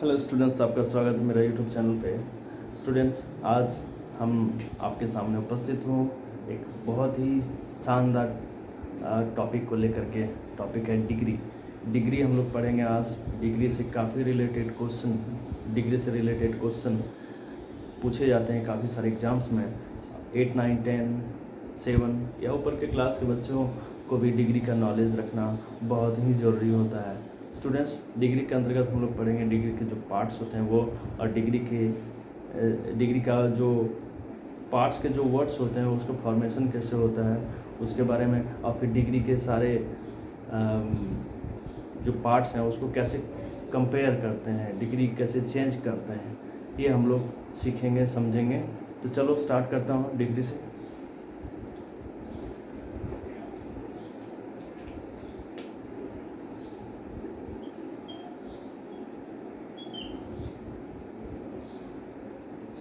Hello students, आपका स्वागत है मेरा यूट्यूब चैनल पे। स्टूडेंट्स, आज हम आपके सामने उपस्थित हूँ एक बहुत ही शानदार टॉपिक को लेकर के। टॉपिक है डिग्री हम लोग पढ़ेंगे आज। डिग्री से काफ़ी रिलेटेड क्वेश्चन, डिग्री से रिलेटेड क्वेश्चन पूछे जाते हैं काफ़ी सारे एग्ज़ाम्स में। 8, 9, 10, 7 या ऊपर के क्लास के बच्चों को भी डिग्री का नॉलेज रखना बहुत ही ज़रूरी होता है। स्टूडेंट्स, डिग्री के अंतर्गत हम लोग पढ़ेंगे डिग्री के जो पार्ट्स होते हैं वो, और डिग्री का जो पार्ट्स के जो वर्ड्स होते हैं उसका फॉर्मेशन कैसे होता है उसके बारे में, और फिर डिग्री के सारे जो पार्ट्स हैं उसको कैसे कंपेयर करते हैं, डिग्री कैसे चेंज करते हैं, ये हम लोग सीखेंगे, समझेंगे। तो चलो स्टार्ट करता हूँ डिग्री से।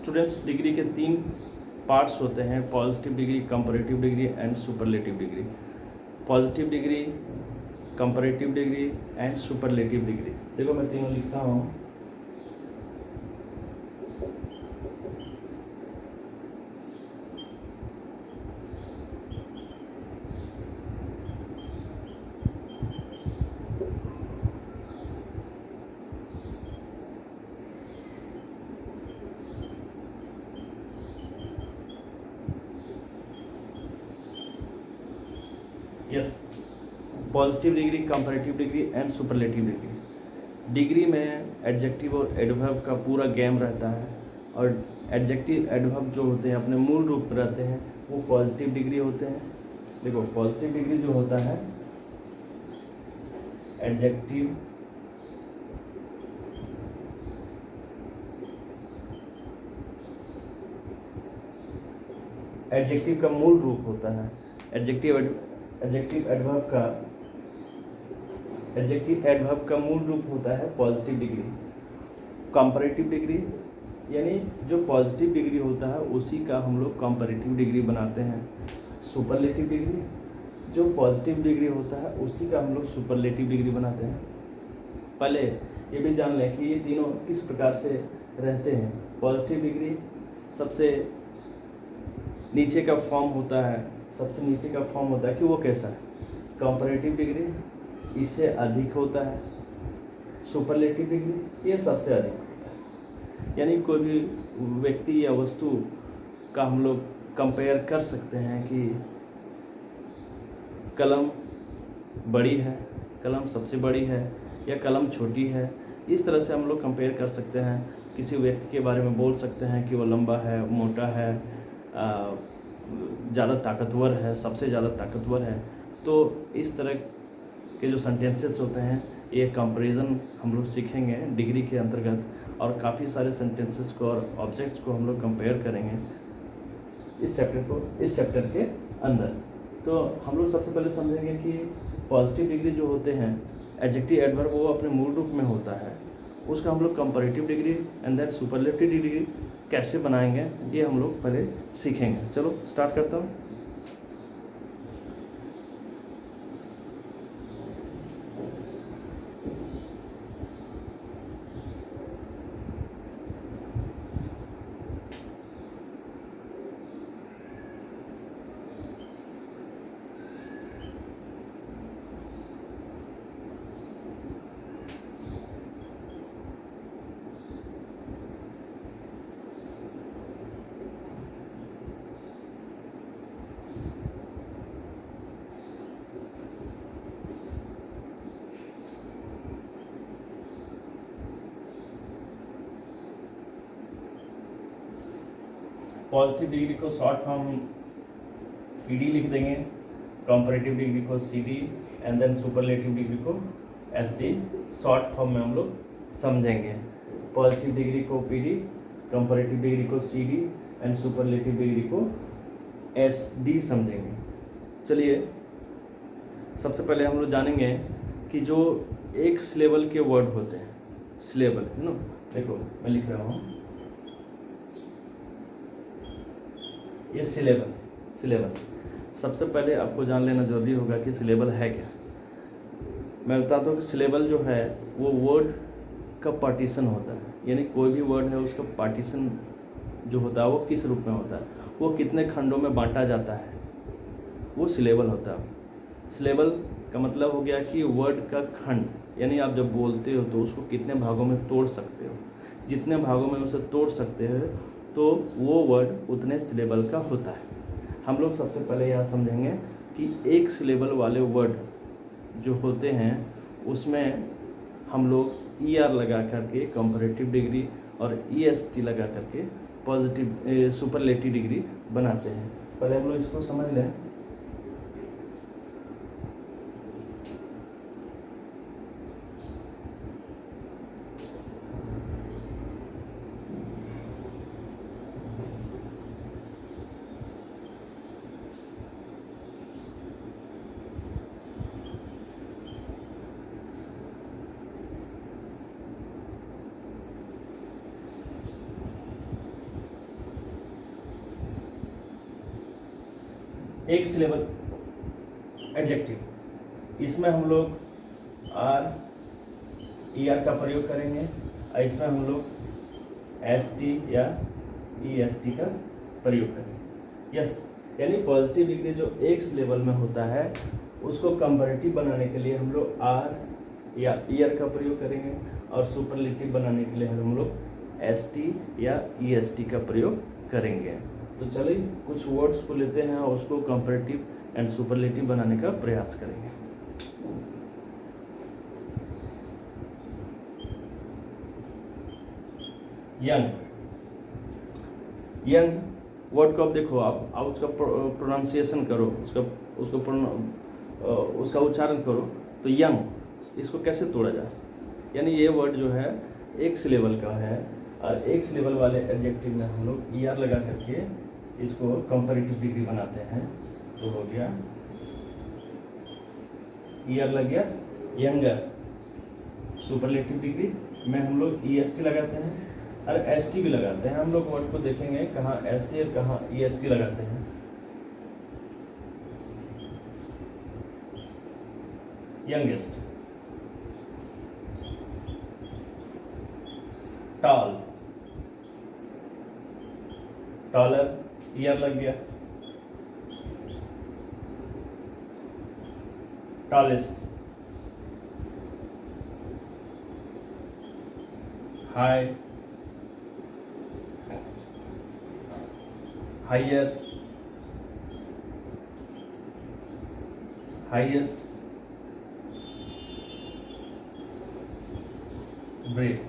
स्टूडेंट्स, डिग्री के 3 पार्ट्स होते हैं: positive degree, comparative degree and superlative degree. Positive degree, comparative degree and superlative degree. देखो मैं तीनों लिखता हूँ। Yes, positive degree, comparative degree and superlative degree. Degree में एडजेक्टिव और एडवर्ब का पूरा गेम रहता है, और एडजेक्टिव एडवर्ब जो होते हैं अपने मूल रूप में रहते हैं वो पॉजिटिव डिग्री होते हैं। देखो, पॉजिटिव डिग्री जो होता है एडजेक्टिव, एडजेक्टिव का मूल रूप होता है। एडजेक्टिव एडवर्ब का मूल रूप होता है पॉजिटिव डिग्री। कंपैरेटिव डिग्री यानी जो पॉजिटिव डिग्री होता है उसी का हम लोग कंपैरेटिव डिग्री बनाते हैं। सुपरलेटिव डिग्री, जो पॉजिटिव डिग्री होता है उसी का हम लोग सुपरलेटिव डिग्री बनाते हैं। पहले ये भी जान लें कि ये तीनों किस प्रकार से रहते हैं। पॉजिटिव डिग्री सबसे नीचे का फॉर्म होता है, कि वो कैसा है। कंपैरेटिव डिग्री इससे अधिक होता है। सुपरलेटिव डिग्री ये सबसे अधिक होता है। यानी कोई भी व्यक्ति या वस्तु का हम लोग कंपेयर कर सकते हैं कि कलम बड़ी है, कलम सबसे बड़ी है, या कलम छोटी है। इस तरह से हम लोग कंपेयर कर सकते हैं। किसी व्यक्ति के बारे में बोल सकते हैं कि वो लंबा है, मोटा है, ज़्यादा ताकतवर है, सबसे ज़्यादा ताकतवर है। तो इस तरह के जो सेंटेंसेस होते हैं ये कंपैरिजन हम लोग सीखेंगे डिग्री के अंतर्गत, और काफ़ी सारे सेंटेंसेस को और ऑब्जेक्ट्स को हम लोग कंपेयर करेंगे इस चैप्टर के अंदर। तो हम लोग सबसे पहले समझेंगे कि पॉजिटिव डिग्री जो होते हैं एडजेक्टिव एडवर्ब वो अपने मूल रूप में होता है, उसका हम लोग comparative degree and then superlative degree कैसे बनाएंगे ये हम लोग पहले सीखेंगे। चलो स्टार्ट करता हूँ। पॉजिटिव डिग्री को शॉर्ट फॉर्म पीडी लिख देंगे, कंपैरेटिव डिग्री को CD and then superlative degree को एसडी शॉर्ट फॉर्म में हम लोग समझेंगे। पॉजिटिव डिग्री को पीडी, कंपैरेटिव डिग्री को सीडी एंड सुपरलेटिव डिग्री को एसडी समझेंगे। चलिए सबसे पहले हम लोग जानेंगे कि जो एक सिलेबल के वर्ड होते हैं, सिलेबल है ना। देखो मैं लिख रहा हूँ, ये सिलेबल सबसे पहले आपको जान लेना जरूरी होगा कि सिलेबल है क्या। मैं बताता हूँ कि सिलेबल जो है वो वर्ड का पार्टीशन होता है, यानी कोई भी वर्ड है उसका पार्टीशन जो होता है वो किस रूप में होता है, वो कितने खंडों में बांटा जाता है, वो सिलेबल होता है। सिलेबल का मतलब हो गया कि वर्ड का खंड, यानी आप जब बोलते हो तो उसको कितने भागों में तोड़ सकते हो, जितने भागों में उसे तोड़ सकते हो तो वो वर्ड उतने सिलेबल का होता है। हम लोग सबसे पहले यह समझेंगे कि एक सिलेबल वाले वर्ड जो होते हैं उसमें हम लोग ER लगा करके कंपैरेटिव डिग्री और EST लगा करके पॉजिटिव सुपरलेटिव डिग्री बनाते हैं। पहले हम लोग इसको समझ लें। एक सिलेबल एडजेक्टिव, इसमें हम लोग ER का प्रयोग करेंगे और इसमें हम लोग ST या EST का प्रयोग करेंगे। यस, यानी पॉजिटिव डिग्री जो एक सिलेबल में होता है उसको कंपैरेटिव बनाने के लिए हम लोग R या ER का प्रयोग करेंगे और सुपरलेटिव बनाने के लिए हम लोग ST या EST का प्रयोग करेंगे। तो चलिए कुछ वर्ड्स को लेते हैं और उसको कंपैरेटिव एंड सुपरलेटिव बनाने का प्रयास करेंगे। यंग, यंग वर्ड को अब देखो, आप उसका प्रोनाउंसिएशन करो, उसका उच्चारण करो। तो यंग, इसको कैसे तोड़ा जाए, यानी ये वर्ड जो है एक सिलेबल का है और एक सिलेबल वाले एडजेक्टिव में हम लोग ER लगा करके इसको कंपैरेटिव डिग्री बनाते हैं। तो हो गया ER लग गया यंगर। सुपरलेटिव डिग्री में हम लोग EST लगाते हैं और ST भी लगाते हैं। हम लोग वर्ड को देखेंगे कहाँ ST और कहाँ EST लगाते हैं। यंगेस्ट, टॉल, टॉलर, ER लग गया। Tallest, high, higher, highest, brave.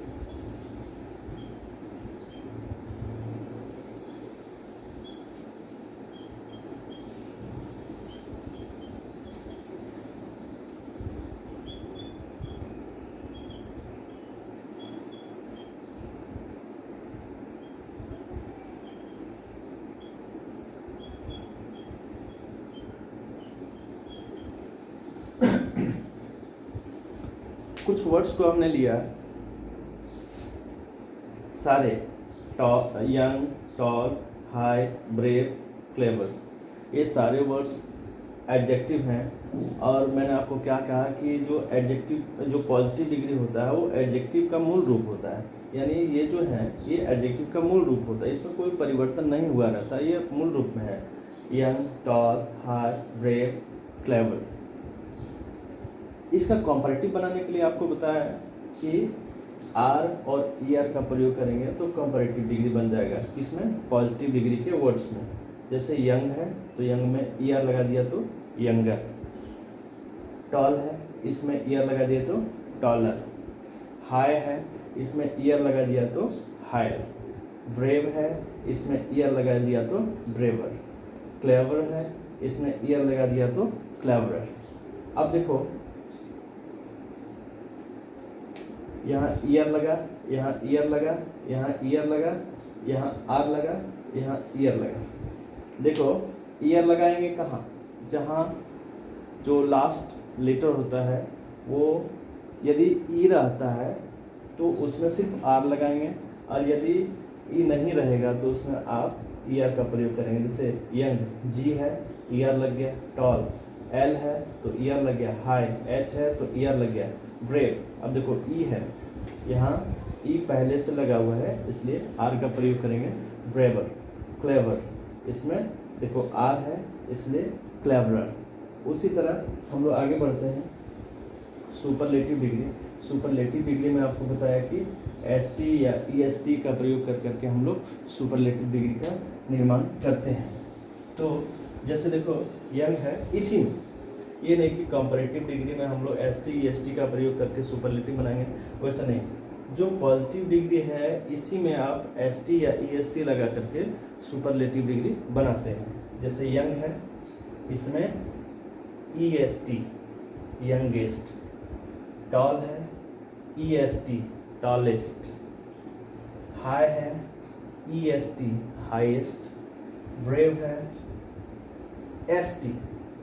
कुछ वर्ड्स को हमने लिया सारे, young, tall, high, brave, clever, ये सारे वर्ड्स एडजेक्टिव हैं। और मैंने आपको क्या कहा कि जो एडजेक्टिव, जो पॉजिटिव डिग्री होता है वो एडजेक्टिव का मूल रूप होता है, यानी ये जो है ये एडजेक्टिव का मूल रूप होता है, इसमें कोई परिवर्तन नहीं हुआ रहता, ये मूल रूप में है। Young, tall, high, brave, clever. इसका कंपैरेटिव बनाने के लिए आपको बताया कि R और ER का प्रयोग करेंगे तो कंपैरेटिव डिग्री बन जाएगा। किसमें? पॉजिटिव डिग्री के वर्ड्स में। जैसे यंग है तो यंग में ER लगा दिया तो यंगर। टॉल है, इसमें ER लगा दिया तो टॉलर। हाई है, इसमें ER लगा दिया तो हायर। ब्रेव है, इसमें ER लगा दिया तो ब्रेवर। क्लेवर है, इसमें ER लगा दिया तो क्लेवरर। अब देखो यहाँ ER लगा, यहाँ ER लगा, यहाँ ER लगा, यहाँ R लगा, यहाँ ER लगा। देखो ER लगाएंगे कहाँ? जहाँ जो लास्ट लेटर होता है वो यदि E रहता है तो उसमें सिर्फ R लगाएंगे, और यदि E नहीं रहेगा तो उसमें आप ER का प्रयोग करेंगे। जैसे यंग G है, ER लग गया। टॉल L है तो ER लग गया। हाई H है तो ER लग गया। ब्रेव, अब देखो E है यहाँ ई पहले से लगा हुआ है इसलिए आर का प्रयोग करेंगे। ब्रेवर, क्लेवर, इसमें देखो आर है इसलिए क्लेवरर। उसी तरह हम लोग आगे बढ़ते हैं। सुपरलेटिव डिग्री, सुपरलेटिव डिग्री में आपको बताया कि एस टी या ई एस टी का प्रयोग कर करके हम लोग सुपरलेटिव डिग्री का निर्माण करते हैं। तो जैसे देखो यंग है, इसी में ये नहीं कि कंपैरेटिव डिग्री में हम लोग S T E S T का प्रयोग करके सुपरलेटिव बनाएंगे, वैसा नहीं। जो पॉजिटिव डिग्री है इसी में आप एस टी या ई एस टी लगा करके सुपरलेटिव डिग्री बनाते हैं। जैसे यंग है, इसमें E S T youngest, tall है E S T tallest, high है E S T highest, brave है एस टी,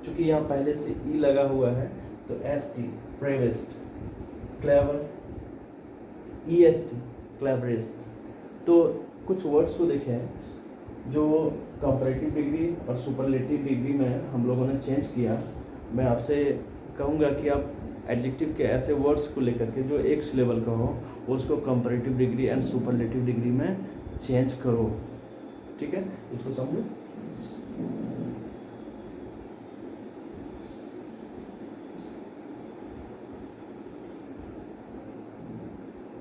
चूँकि यहाँ पहले से ई लगा हुआ है तो S T bravest, clever E S T cleverest. तो कुछ वर्ड्स को देखें जो कंपैरेटिव डिग्री और सुपरलेटिव डिग्री में हम लोगों ने चेंज किया। मैं आपसे कहूँगा कि आप एडजेक्टिव के ऐसे वर्ड्स को लेकर के जो एक लेवल का हो उसको comparative degree and superlative degree में चेंज करो। ठीक है, इसको समझो।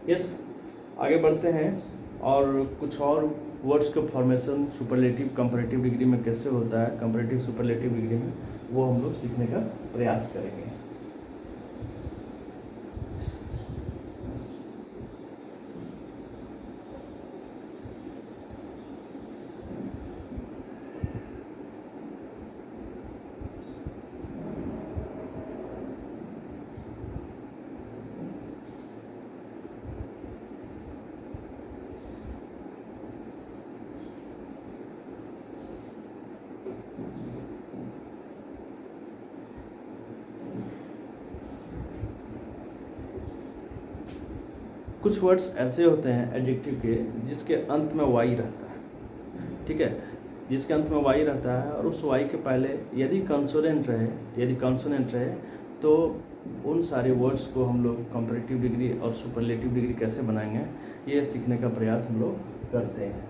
यस, आगे बढ़ते हैं और कुछ और वर्ड्स का फॉर्मेशन सुपरलेटिव कंपैरेटिव डिग्री में कैसे होता है, कंपैरेटिव सुपरलेटिव डिग्री में, वो हम लोग सीखने का प्रयास करेंगे। कुछ वर्ड्स ऐसे होते हैं एडजेक्टिव के जिसके अंत में वाई रहता है। ठीक है, जिसके अंत में वाई रहता है और उस वाई के पहले यदि कंसोनेंट रहे तो उन सारे वर्ड्स को हम लोग कंपैरेटिव डिग्री और सुपरलेटिव डिग्री कैसे बनाएंगे ये सीखने का प्रयास हम लोग करते हैं।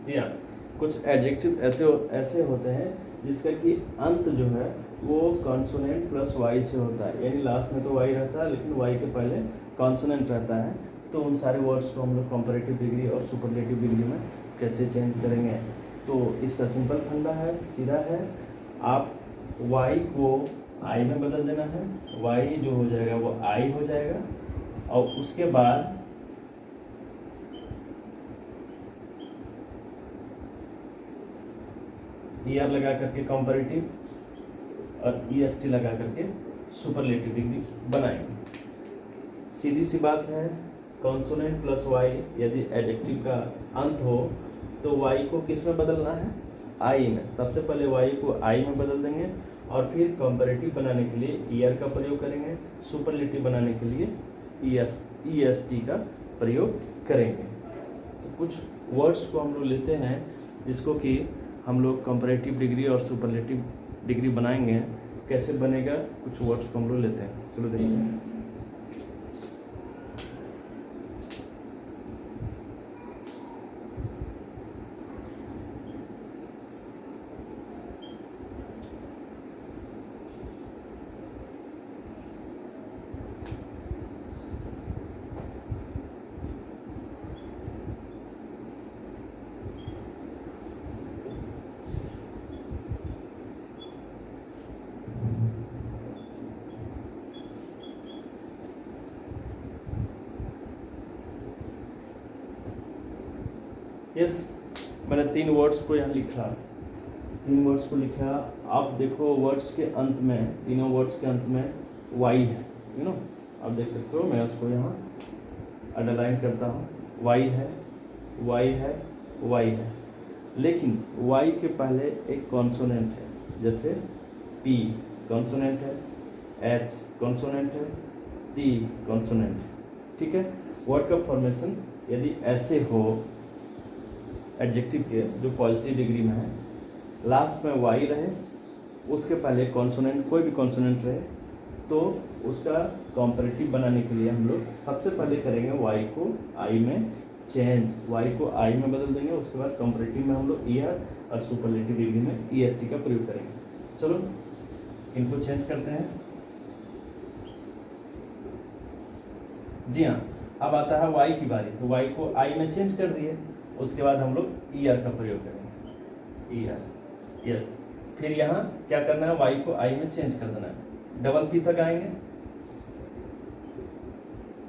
जी हाँ, कुछ एडजेक्टिव ऐसे होते हैं जिसका कि अंत जो है वो कॉन्सोनेंट प्लस वाई से होता है, यानी लास्ट में तो वाई रहता है लेकिन वाई के पहले कॉन्सोनेंट रहता है। तो उन सारे वर्ड्स को हम लोग कंपैरेटिव डिग्री और सुपरलेटिव डिग्री में कैसे चेंज करेंगे, तो इसका सिंपल फंडा है, सीधा है। आप वाई को आई में बदल देना है, वाई जो हो जाएगा वो आई हो जाएगा और उसके बाद ई आर लगा करके कंपैरेटिव और ई एस टी लगा करके सुपरलेटिव डिग्री बनाएंगे। सीधी सी बात है, कॉन्सोनेंट प्लस वाई यदि एडजेक्टिव का अंत हो तो वाई को किस में बदलना है, आई में। सबसे पहले वाई को आई में बदल देंगे और फिर कंपैरेटिव बनाने के लिए ई आर का प्रयोग करेंगे, सुपरलेटिव बनाने के लिए ई एस टी का प्रयोग करेंगे। तो कुछ वर्ड्स को हम लोग लेते हैं जिसको कि हम लोग कंपैरेटिव डिग्री और सुपरलेटिव डिग्री बनाएंगे। कैसे बनेगा, कुछ वर्ड्स को हम लोग लेते हैं, चलो देखते हैं। यस, मैंने 3 वर्ड्स को यहाँ लिखा, 3 वर्ड्स को लिखा। आप देखो वर्ड्स के अंत में, तीनों वर्ड्स के अंत में वाई है, यू नो, आप देख सकते हो। मैं उसको यहाँ अंडरलाइन करता हूँ। वाई है, वाई है, वाई है, लेकिन वाई के पहले एक कॉन्सोनेंट है, जैसे पी कॉन्सोनेंट है, एच कॉन्सोनेंट है, टी कॉन्सोनेंट है, ठीक है। वर्ड का फॉर्मेशन यदि ऐसे हो, एडजेक्टिव के जो पॉजिटिव डिग्री में है, लास्ट में वाई रहे, उसके पहले कॉन्सोनेंट, कोई भी कॉन्सोनेंट रहे, तो उसका कॉम्परेटिव बनाने के लिए हम लोग सबसे पहले करेंगे वाई को आई में चेंज, वाई को आई में बदल देंगे। उसके बाद कॉम्परेटिव में हम लोग ईआर और सुपरलेटिव डिग्री में ईएसटी का प्रयोग करेंगे। चलो इनको चेंज करते हैं। जी हाँ, अब आता है वाई की बारी, तो वाई को आई में चेंज कर दिए। उसके बाद हम लोग ईआर का प्रयोग करेंगे, ईआर, यस। फिर यहाँ क्या करना है, वाई को आई में चेंज कर देना है, डबल पी तक आएंगे।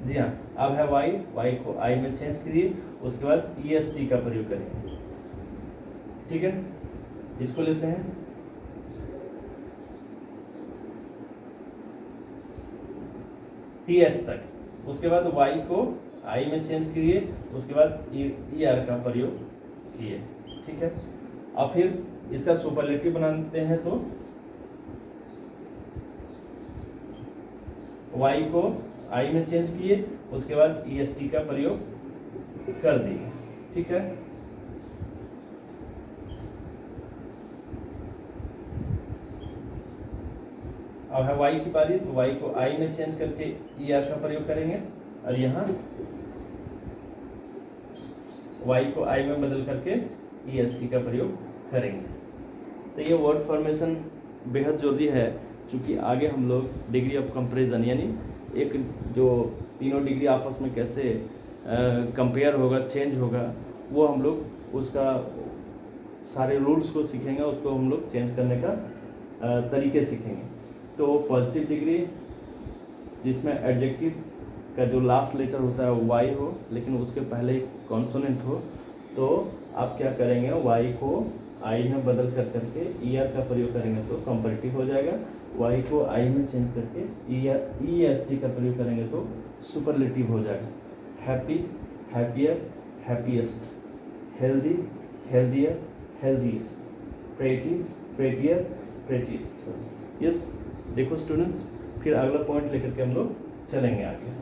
जी हाँ, अब है वाई, वाई को आई में चेंज करिए। उसके बाद ईएसटी का प्रयोग करेंगे, ठीक है। इसको लेते हैं, टीएच तक। उसके बाद वाई को आई में चेंज करिए। उसके बाद ईआर का प्रयोग किए, ठीक है। अब फिर इसका सुपरलेटिव बनाते हैं, तो वाई को आई में चेंज किए। उसके बाद ईएसटी का प्रयोग कर दिए, ठीक है। अब है वाई की बारी, तो वाई को आई में चेंज करके ईआर का प्रयोग करेंगे। और यहाँ वाई को आई में बदल करके ईएसटी का प्रयोग करेंगे। तो ये वर्ड फॉर्मेशन बेहद जरूरी है, क्योंकि आगे हम लोग डिग्री ऑफ कंपैरिजन, यानी एक जो तीनों डिग्री आपस में कैसे कंपेयर होगा, चेंज होगा, वो हम लोग उसका सारे रूल्स को सीखेंगे, उसको हम लोग चेंज करने का तरीके सीखेंगे। तो पॉजिटिव डिग्री जिसमें एडजेक्टिव का जो लास्ट लेटर होता है वो वाई हो, लेकिन उसके पहले कॉन्सोनेंट हो, तो आप क्या करेंगे, वाई को आई में बदल कर करके ईआर का प्रयोग करेंगे तो कंपैरेटिव हो जाएगा। वाई को आई में चेंज करके ईएसटी का प्रयोग करेंगे तो सुपरलेटिव हो जाएगा। Happy, happier, happiest, healthy, healthier, healthiest, pretty, prettier, prettiest. Yes, देखो स्टूडेंट्स, फिर अगला पॉइंट लेकर के हम लोग चलेंगे आगे।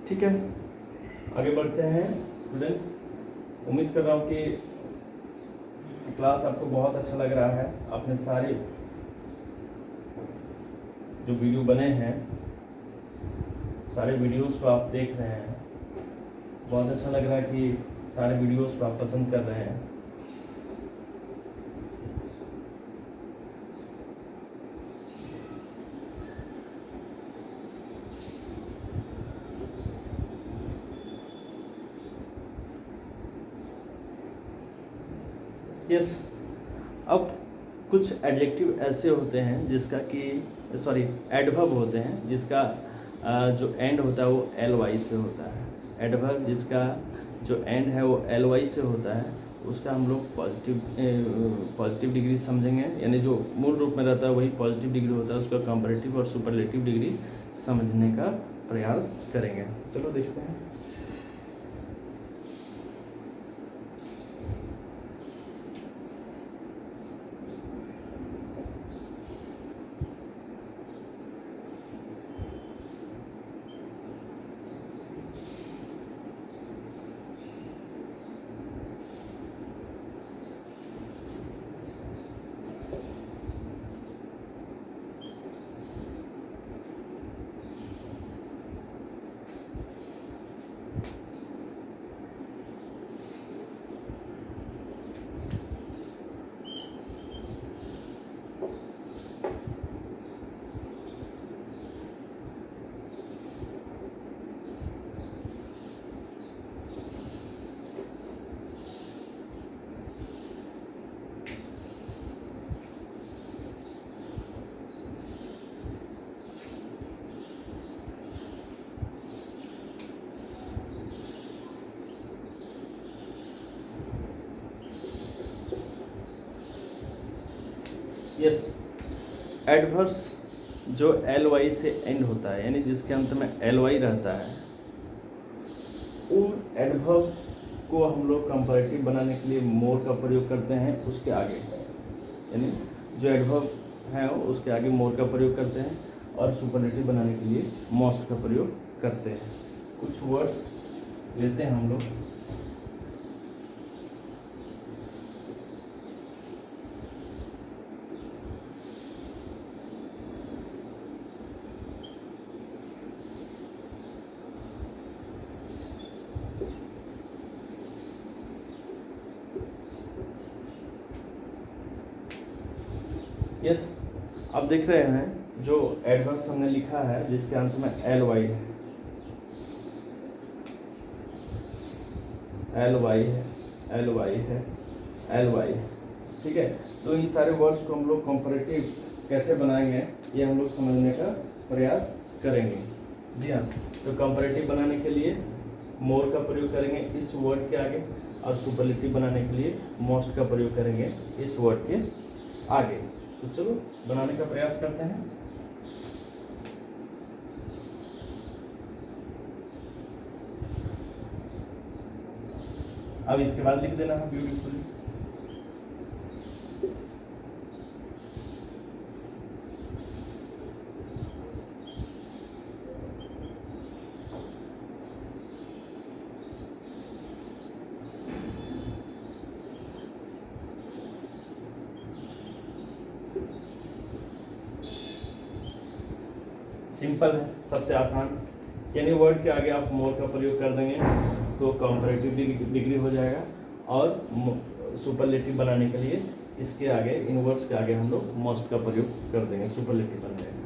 ठीक है, आगे बढ़ते हैं स्टूडेंट्स। उम्मीद कर रहा हूँ कि क्लास आपको बहुत अच्छा लग रहा है। आपने सारे जो वीडियो बने हैं, सारे वीडियोस को आप देख रहे हैं, बहुत अच्छा लग रहा है कि सारे वीडियोस को आप पसंद कर रहे हैं। यस, अब कुछ एडजेक्टिव ऐसे होते हैं जिसका कि एडवर्ब होते हैं जिसका जो एंड होता है वो एल वाई से होता है। एडवर्ब जिसका जो एंड है वो एल वाई से होता है, उसका हम लोग पॉजिटिव डिग्री समझेंगे, यानी जो मूल रूप में रहता है वही पॉजिटिव डिग्री होता है। उसका कंपैरेटिव और सुपरलेटिव डिग्री समझने का प्रयास करेंगे। चलो देखते हैं। यस, एडवर्ब्स जो एल वाई से एंड होता है, यानी जिसके अंत में एल वाई रहता है, उन एडवर्ब को हम लोग कंपैरेटिव बनाने के लिए मोर का प्रयोग करते हैं उसके आगे, यानी जो एडवर्ब है उसके आगे मोर का प्रयोग करते हैं, और सुपरलेटिव बनाने के लिए मोस्ट का प्रयोग करते हैं। कुछ वर्ड्स लेते हैं हम लोग। यस, आप देख रहे हैं जो एडवर्ब्स हमने लिखा है जिसके अंत में एल वाई है, एल वाई है, एल वाई है, एल वाई है, ठीक है। तो इन सारे वर्ड्स को हम लोग कंपैरेटिव कैसे बनाएंगे ये हम लोग समझने का प्रयास करेंगे। जी हाँ, तो कंपैरेटिव बनाने के लिए मोर का प्रयोग करेंगे इस वर्ड के आगे, और सुपरलेटिव बनाने के लिए मोस्ट का प्रयोग करेंगे इस वर्ड के आगे। तो चलो बनाने का प्रयास करते हैं। अब इसके बाद लिख देना है ब्यूटीफुली। सिंपल है, सबसे आसान, यानी वर्ड के आगे आप मोर का प्रयोग कर देंगे तो कंपैरेटिव डिग्री हो जाएगा, और सुपरलेटिव बनाने के लिए इसके आगे, इन वर्ड्स के आगे हम लोग मोस्ट का प्रयोग कर देंगे, सुपरलेटिव बन जाएगा।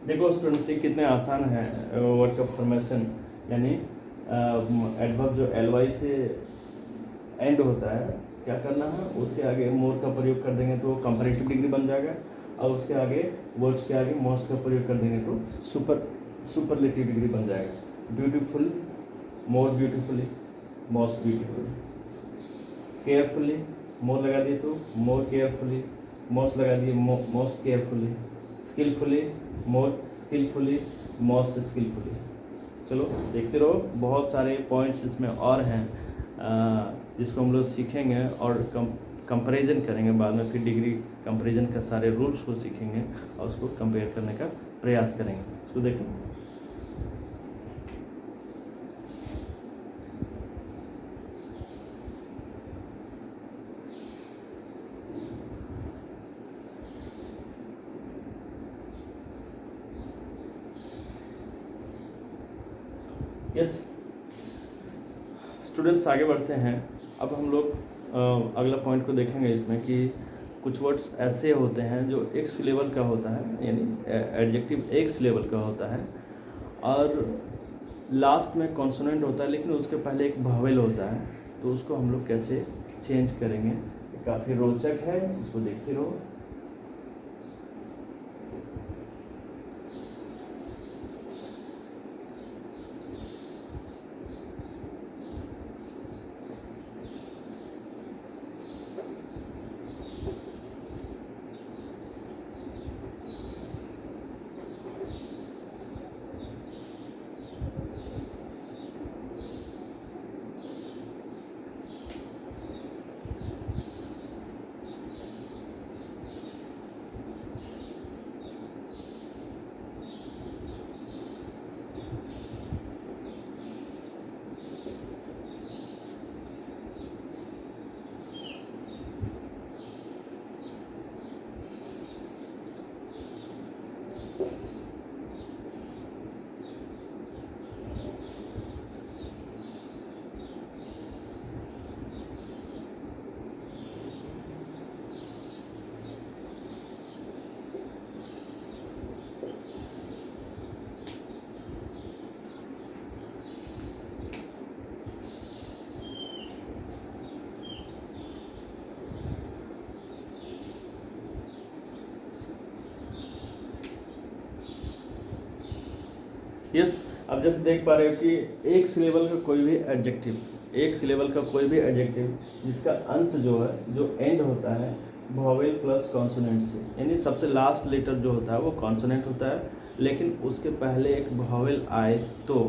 देखो स्टूडेंट्स, ये कितने आसान है वर्ड का फॉर्मेशन, यानी एडवर्ब जो एल वाई से एंड होता है, क्या करना है, उसके आगे मोर का प्रयोग कर देंगे तो कंपैरेटिव डिग्री बन जाएगा, और उसके आगे वर्ड्स के आगे मोस्ट का प्रयोग कर देंगे तो सुपरलेटिव डिग्री बन जाएगा। ब्यूटीफुल, मोर ब्यूटीफुली, मोस्ट ब्यूटीफुली। केयरफुली, मोर लगा दिए तो मोर केयरफुली, मोस्ट लगा दिए मोस्ट केयरफुली। स्किलफुली, मोर स्किलफुली, मोस्ट स्किलफुली। चलो देखते रहो, बहुत सारे पॉइंट्स इसमें और हैं जिसको हम लोग सीखेंगे और कंपैरिजन करेंगे बाद में, फिर डिग्री कंपैरिजन का सारे रूल्स को सीखेंगे और उसको कंपेयर करने का प्रयास करेंगे। इसको देखें, यस स्टूडेंट्स, आगे बढ़ते हैं। अब हम लोग अगला पॉइंट को देखेंगे इसमें कि कुछ वर्ड्स ऐसे होते हैं जो एक सिलेबल का होता है, यानी एडजेक्टिव एक सिलेबल का होता है, और लास्ट में कॉन्सोनेंट होता है, लेकिन उसके पहले एक वावेल होता है, तो उसको हम लोग कैसे चेंज करेंगे, काफ़ी रोचक है, इसको देखते रहो। यस, अब जैसे देख पा रहे हो कि एक सिलेबल का कोई भी एडजेक्टिव, एक सिलेबल का कोई भी एडजेक्टिव जिसका अंत जो है, जो एंड होता है वॉवेल प्लस कॉन्सोनेंट से, यानी सबसे लास्ट लेटर जो होता है वो कॉन्सोनेंट होता है, लेकिन उसके पहले एक वॉवेल आए तो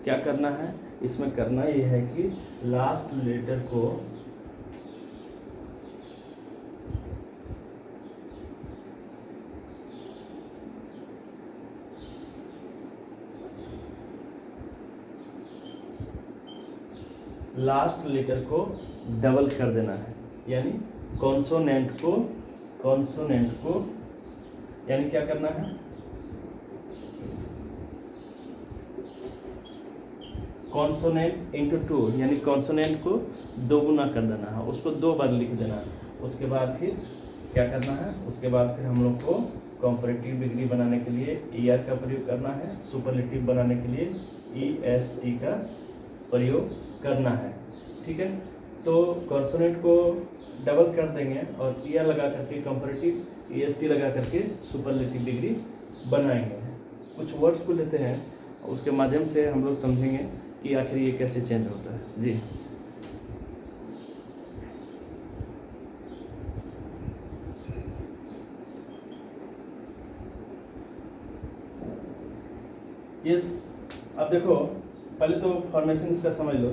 क्या करना है, इसमें करना ये है कि लास्ट लेटर को डबल कर देना है, यानी कॉन्सोनेंट को यानी क्या करना है, कॉन्सोनेंट इंटू टू, यानी कॉन्सोनेंट को दोगुना कर देना है, उसको 2 बार लिख देना है। उसके बाद फिर क्या करना है, उसके बाद फिर हम लोग को कंपैरेटिव डिग्री बनाने के लिए ER का प्रयोग करना है, सुपरलेटिव बनाने के लिए EST का प्रयोग करना है। ठीक है, तो कॉन्सोनेंट को डबल कर देंगे और ER लगा करके कंपैरेटिव, EST लगा करके सुपरलेटिव डिग्री बनाएंगे। कुछ वर्ड्स को लेते हैं, उसके माध्यम से हम लोग समझेंगे कि आखिर ये कैसे चेंज होता है। जी, यस, अब देखो पहले तो फॉर्मेशन इसका समझ लो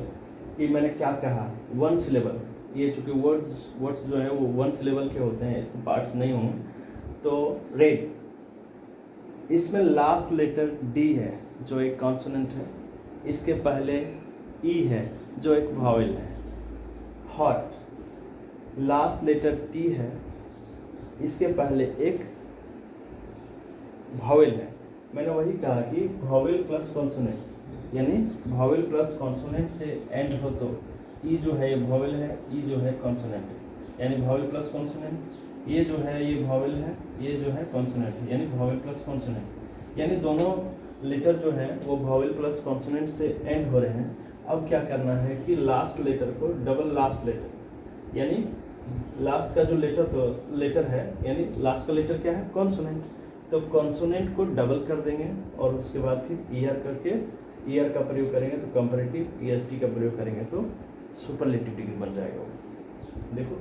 कि मैंने क्या कहा, 1 सिलेबल, ये चूँकि वर्ड्स जो है वो 1 सिलेबल के होते हैं, इसके पार्ट्स नहीं होंगे। तो रेड, इसमें लास्ट लेटर D है जो एक कॉन्सोनेंट है, इसके पहले E है जो एक वॉवेल है। हॉट, लास्ट लेटर T है, इसके पहले एक वॉवेल है। मैंने वही कहा कि वॉवेल प्लस कॉन्सोनेंट, यानी वॉवेल प्लस कॉन्सोनेंट से एंड हो तो ई जो है ये वॉवेल है, ई जो है कॉन्सोनेंट है, यानी वॉवेल प्लस कॉन्सोनेंट। ये जो है ये वॉवेल है, ये जो है कॉन्सोनेंट है, यानी वॉवेल प्लस कॉन्सोनेंट, यानी दोनों लेटर जो है वो वॉवेल प्लस कॉन्सोनेंट से एंड हो रहे हैं। अब क्या करना है कि लास्ट लेटर को डबल लास्ट लेटर, यानी लास्ट का जो लेटर है, यानी लास्ट का लेटर क्या है, कॉन्सोनेंट, तो कॉन्सोनेंट को डबल कर देंगे और उसके बाद फिर ER का प्रयोग करेंगे तो कंपैरेटिव, EST का प्रयोग करेंगे तो सुपरलेटिव डिग्री बन जाएगा वो। देखो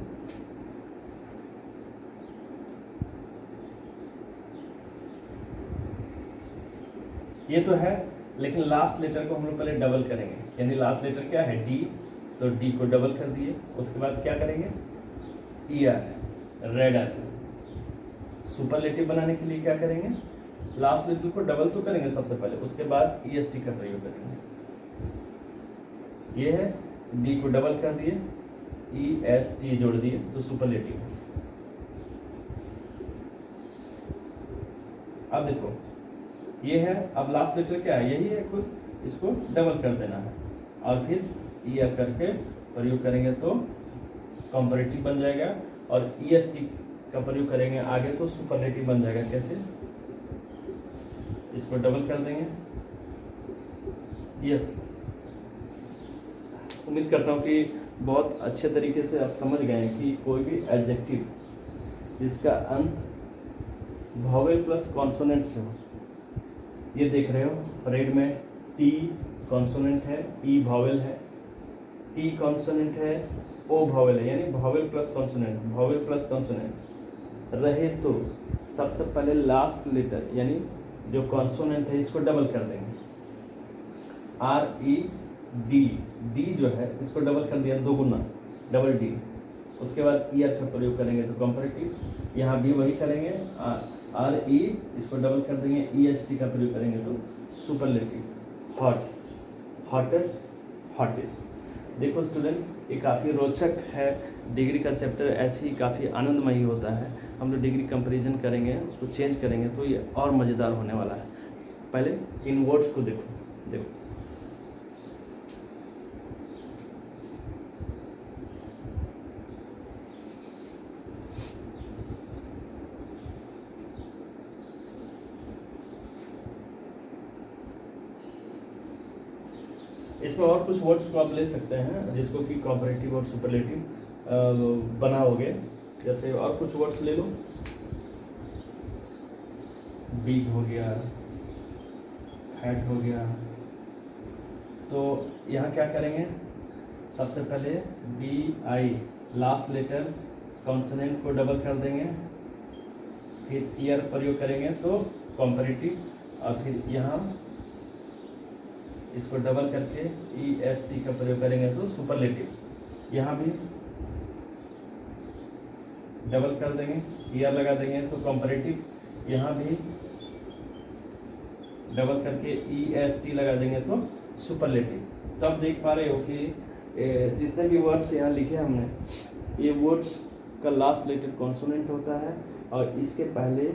ये तो है, लेकिन लास्ट लेटर को हम लोग पहले डबल करेंगे, यानी लास्ट लेटर क्या है D, तो D को डबल कर दिए। उसके बाद क्या करेंगे, ER, रेडर। सुपरलेटिव बनाने के लिए क्या करेंगे, लास्ट लेटर को डबल तो करेंगे सबसे पहले, उसके बाद EST का प्रयोग करेंगे। ये है, D को डबल कर दिए, EST जोड़ दिए तो सुपरलेटिव। अब देखो ये है, अब लास्ट लेटर क्या है, यही है कुछ, इसको डबल कर देना है और फिर ER करके प्रयोग करेंगे तो कंपैरेटिव बन जाएगा, और EST का प्रयोग करेंगे आगे तो सुपरलेटिव बन जाएगा। कैसे, इसको डबल कर देंगे। यस, उम्मीद करता हूँ कि बहुत अच्छे तरीके से आप समझ गए हैं कि कोई भी एडजेक्टिव जिसका अंत वॉवेल प्लस कॉन्सोनेंट से हो, ये देख रहे हो रेड में, T कॉन्सोनेंट है, E वॉवेल है, T कॉन्सोनेंट है, O वॉवेल है, यानी वॉवेल प्लस कॉन्सोनेंट रहे तो सबसे पहले लास्ट लेटर यानी जो कॉन्सोनेंट है इसको डबल कर देंगे, RED, D जो है इसको डबल कर दिया, 2 गुना डबल D। उसके बाद ER का प्रयोग करेंगे तो कंपैरेटिव, यहाँ भी वही करेंगे, RE इसको डबल कर देंगे, EST का प्रयोग करेंगे तो सुपरलेटिव। हॉटेस्ट। देखो स्टूडेंट्स, ये काफ़ी रोचक है, डिग्री का चैप्टर ऐसे ही काफ़ी आनंदमयी होता है। हम लोग डिग्री कंपैरिजन करेंगे, उसको चेंज करेंगे तो ये और मज़ेदार होने वाला है। पहले इन वर्ड्स को देखो। इसमें और कुछ वर्ड्स को आप ले सकते हैं जिसको कि कॉम्पैरेटिव और सुपरलेटिव बनाओगे। जैसे और कुछ वर्ड्स ले लो, बिग हो गया, हेड हो गया। तो यहाँ क्या करेंगे, सबसे पहले B I last letter consonant को डबल कर देंगे, फिर ईयर प्रयोग करेंगे तो कॉम्परेटिव, और फिर यहाँ इसको डबल करके ई एस टी का प्रयोग करेंगे तो सुपरलेटिव। यहाँ भी डबल कर देंगे, ईयर लगा देंगे तो कॉम्परेटिव, यहाँ भी डबल करके ई एस टी लगा देंगे तो सुपरलेटिव। तो आप देख पा रहे हो कि जितने भी वर्ड्स यहाँ लिखे हमने, ये वर्ड्स का लास्ट लेटर कॉन्सोनेंट होता है और इसके पहले,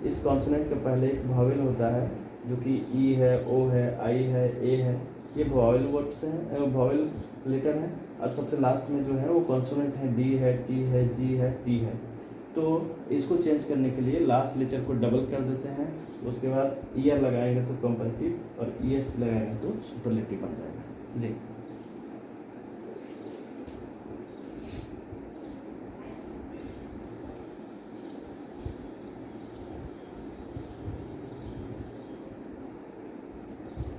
इस कॉन्सोनेंट के पहले एक वॉवेल होता है जो कि ई है, ओ है, आई है, ए है, ये वॉवेल वर्ड्स हैं, वॉवेल लेटर हैं। और सबसे लास्ट में जो है वो कॉन्सोनेंट है, डी है, टी है, जी है, टी है। तो इसको चेंज करने के लिए लास्ट लेटर को डबल कर देते हैं, उसके बाद ईयर लगाएंगे तो कंपैरेटिव और ई एस लगाएंगे तो सुपरलेटिव बन जाएगा जी।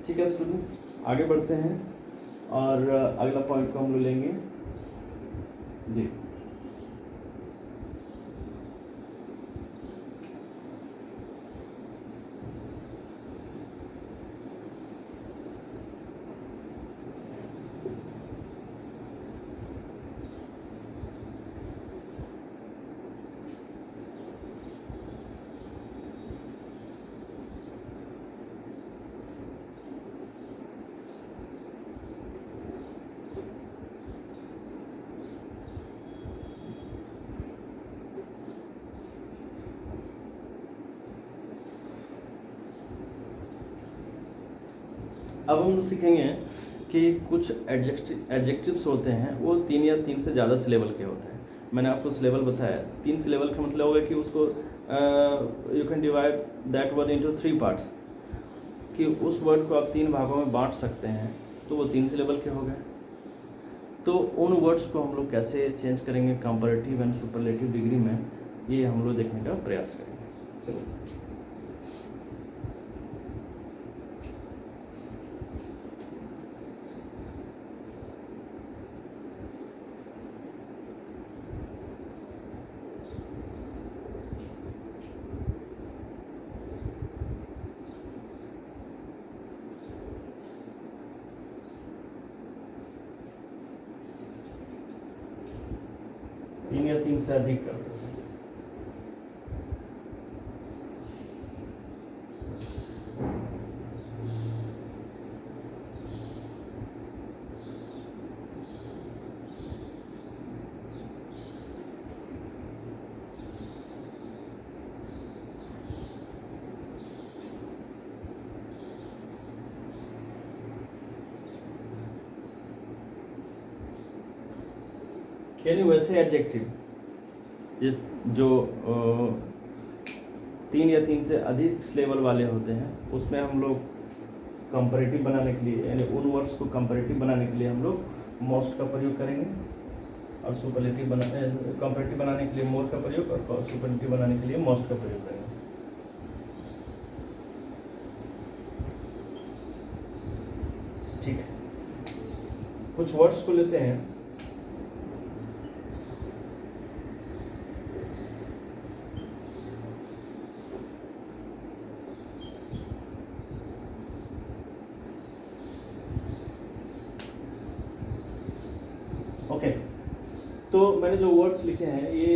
ठीक है स्टूडेंट्स, आगे बढ़ते हैं और अगला पॉइंट को हम लोग लेंगे जी। अब हम सीखेंगे कि कुछ एडजेक्टिव्स होते हैं वो 3 या 3 से ज़्यादा सिलेबल के होते हैं। मैंने आपको सिलेबल बताया, 3 सिलेबल का मतलब होगा कि उसको you can divide that word into 3 parts, कि उस वर्ड को आप 3 भागों में बांट सकते हैं, तो वो 3 सिलेबल के हो गए। तो उन वर्ड्स को हम लोग कैसे चेंज करेंगे कंपैरेटिव एंड सुपरलेटिव डिग्री में, ये हम लोग देखने का प्रयास करेंगे। चलो तीन या 3 से अधिक कर दो। यानी वैसे एडजेक्टिव इस जो 3 या 3 से अधिक सिलेबल वाले होते हैं, उसमें हम लोग कंपैरेटिव बनाने के लिए, यानी उन वर्ड्स को कंपैरेटिव बनाने के लिए हम लोग मोस्ट का प्रयोग करेंगे, और सुपरलेटिव कंपैरेटिव बनाने के लिए मोर का प्रयोग, और सुपरलेटिव बनाने के लिए मोस्ट का प्रयोग करेंगे। ठीक है, कुछ वर्ड्स को लेते हैं। ओके, तो मैंने जो वर्ड्स लिखे हैं ये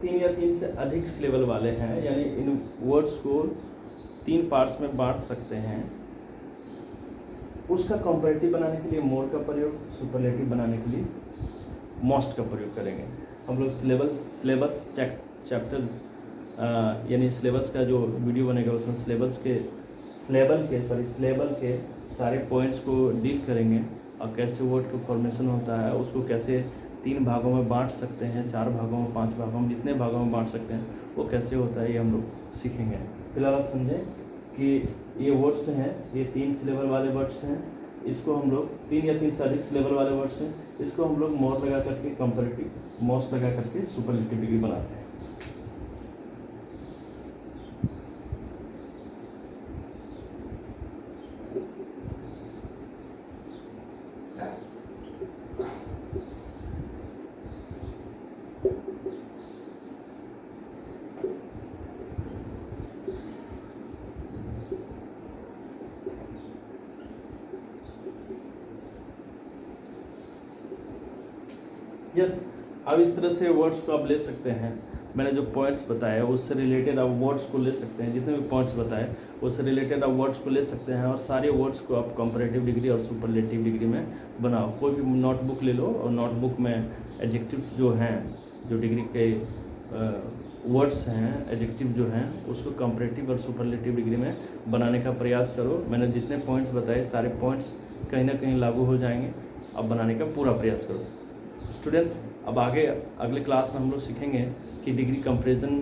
3 या 3 से अधिक सिलेबल वाले हैं, यानी इन वर्ड्स को 3 पार्ट्स में बांट सकते हैं। उसका कंपैरेटिव बनाने के लिए मोर का प्रयोग, सुपरलेटिव बनाने के लिए मोस्ट का प्रयोग करेंगे। हम लोग सिलेबस चैप्टर यानी सिलेबस का जो वीडियो बनेगा उसमें सिलेबल के सारे पॉइंट्स को डील करेंगे, और कैसे वर्ड का फॉर्मेशन होता है, उसको कैसे 3 भागों में बांट सकते हैं, 4 भागों में, 5 भागों में, जितने भागों में बांट सकते हैं वो कैसे होता है, ये हम लोग सीखेंगे। फिलहाल आप समझें कि ये वर्ड्स हैं, ये 3 सिलेबल वाले वर्ड्स हैं, इसको हम लोग 3 या 3 से अधिक सिलेबल वाले वर्ड्स हैं, इसको हम लोग मोर लगा करके कंपैरेटिव, मोस्ट लगा करके सुपरलेटिव डिग्री बनाते हैं। यस, अब इस तरह से वर्ड्स को आप ले सकते हैं। मैंने जो पॉइंट्स बताए उससे रिलेटेड आप वर्ड्स को ले सकते हैं, जितने भी पॉइंट्स बताए उससे रिलेटेड आप वर्ड्स को ले सकते हैं, और सारे वर्ड्स को आप कंपैरेटिव डिग्री और सुपरलेटिव डिग्री में बनाओ। कोई भी नोटबुक ले लो और नोटबुक में एडजेक्टिव्स जो हैं, जो डिग्री के वर्ड्स हैं, एडजेक्टिव जो हैं, उसको कंपैरेटिव और सुपरलेटिव डिग्री में बनाने का प्रयास करो। मैंने जितने पॉइंट्स बताए सारे पॉइंट्स कहीं ना कहीं लागू हो जाएंगे। अब बनाने का पूरा प्रयास करो। स्टूडेंट्स, अब आगे अगले क्लास में हम लोग सीखेंगे कि डिग्री कंपैरिजन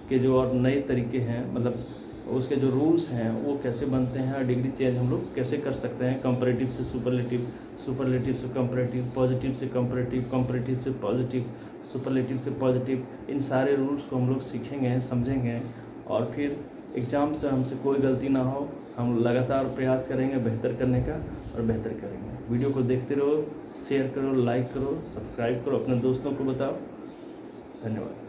के जो और नए तरीके हैं, मतलब उसके जो रूल्स हैं वो कैसे बनते हैं, और डिग्री चेंज हम लोग कैसे कर सकते हैं, कंपैरेटिव से सुपरलेटिव, सुपरलेटिव से कंपैरेटिव, पॉजिटिव से कंपैरेटिव, कंपैरेटिव से पॉजिटिव, सुपरलेटिव से पॉजिटिव। इन सारे रूल्स को हम लोग सीखेंगे, समझेंगे, और फिर एग्ज़ाम से हमसे कोई गलती ना हो, हम लगातार प्रयास करेंगे बेहतर करने का और बेहतर करेंगे। वीडियो को देखते रहो, शेयर करो, लाइक करो, सब्सक्राइब करो, अपने दोस्तों को बताओ। धन्यवाद।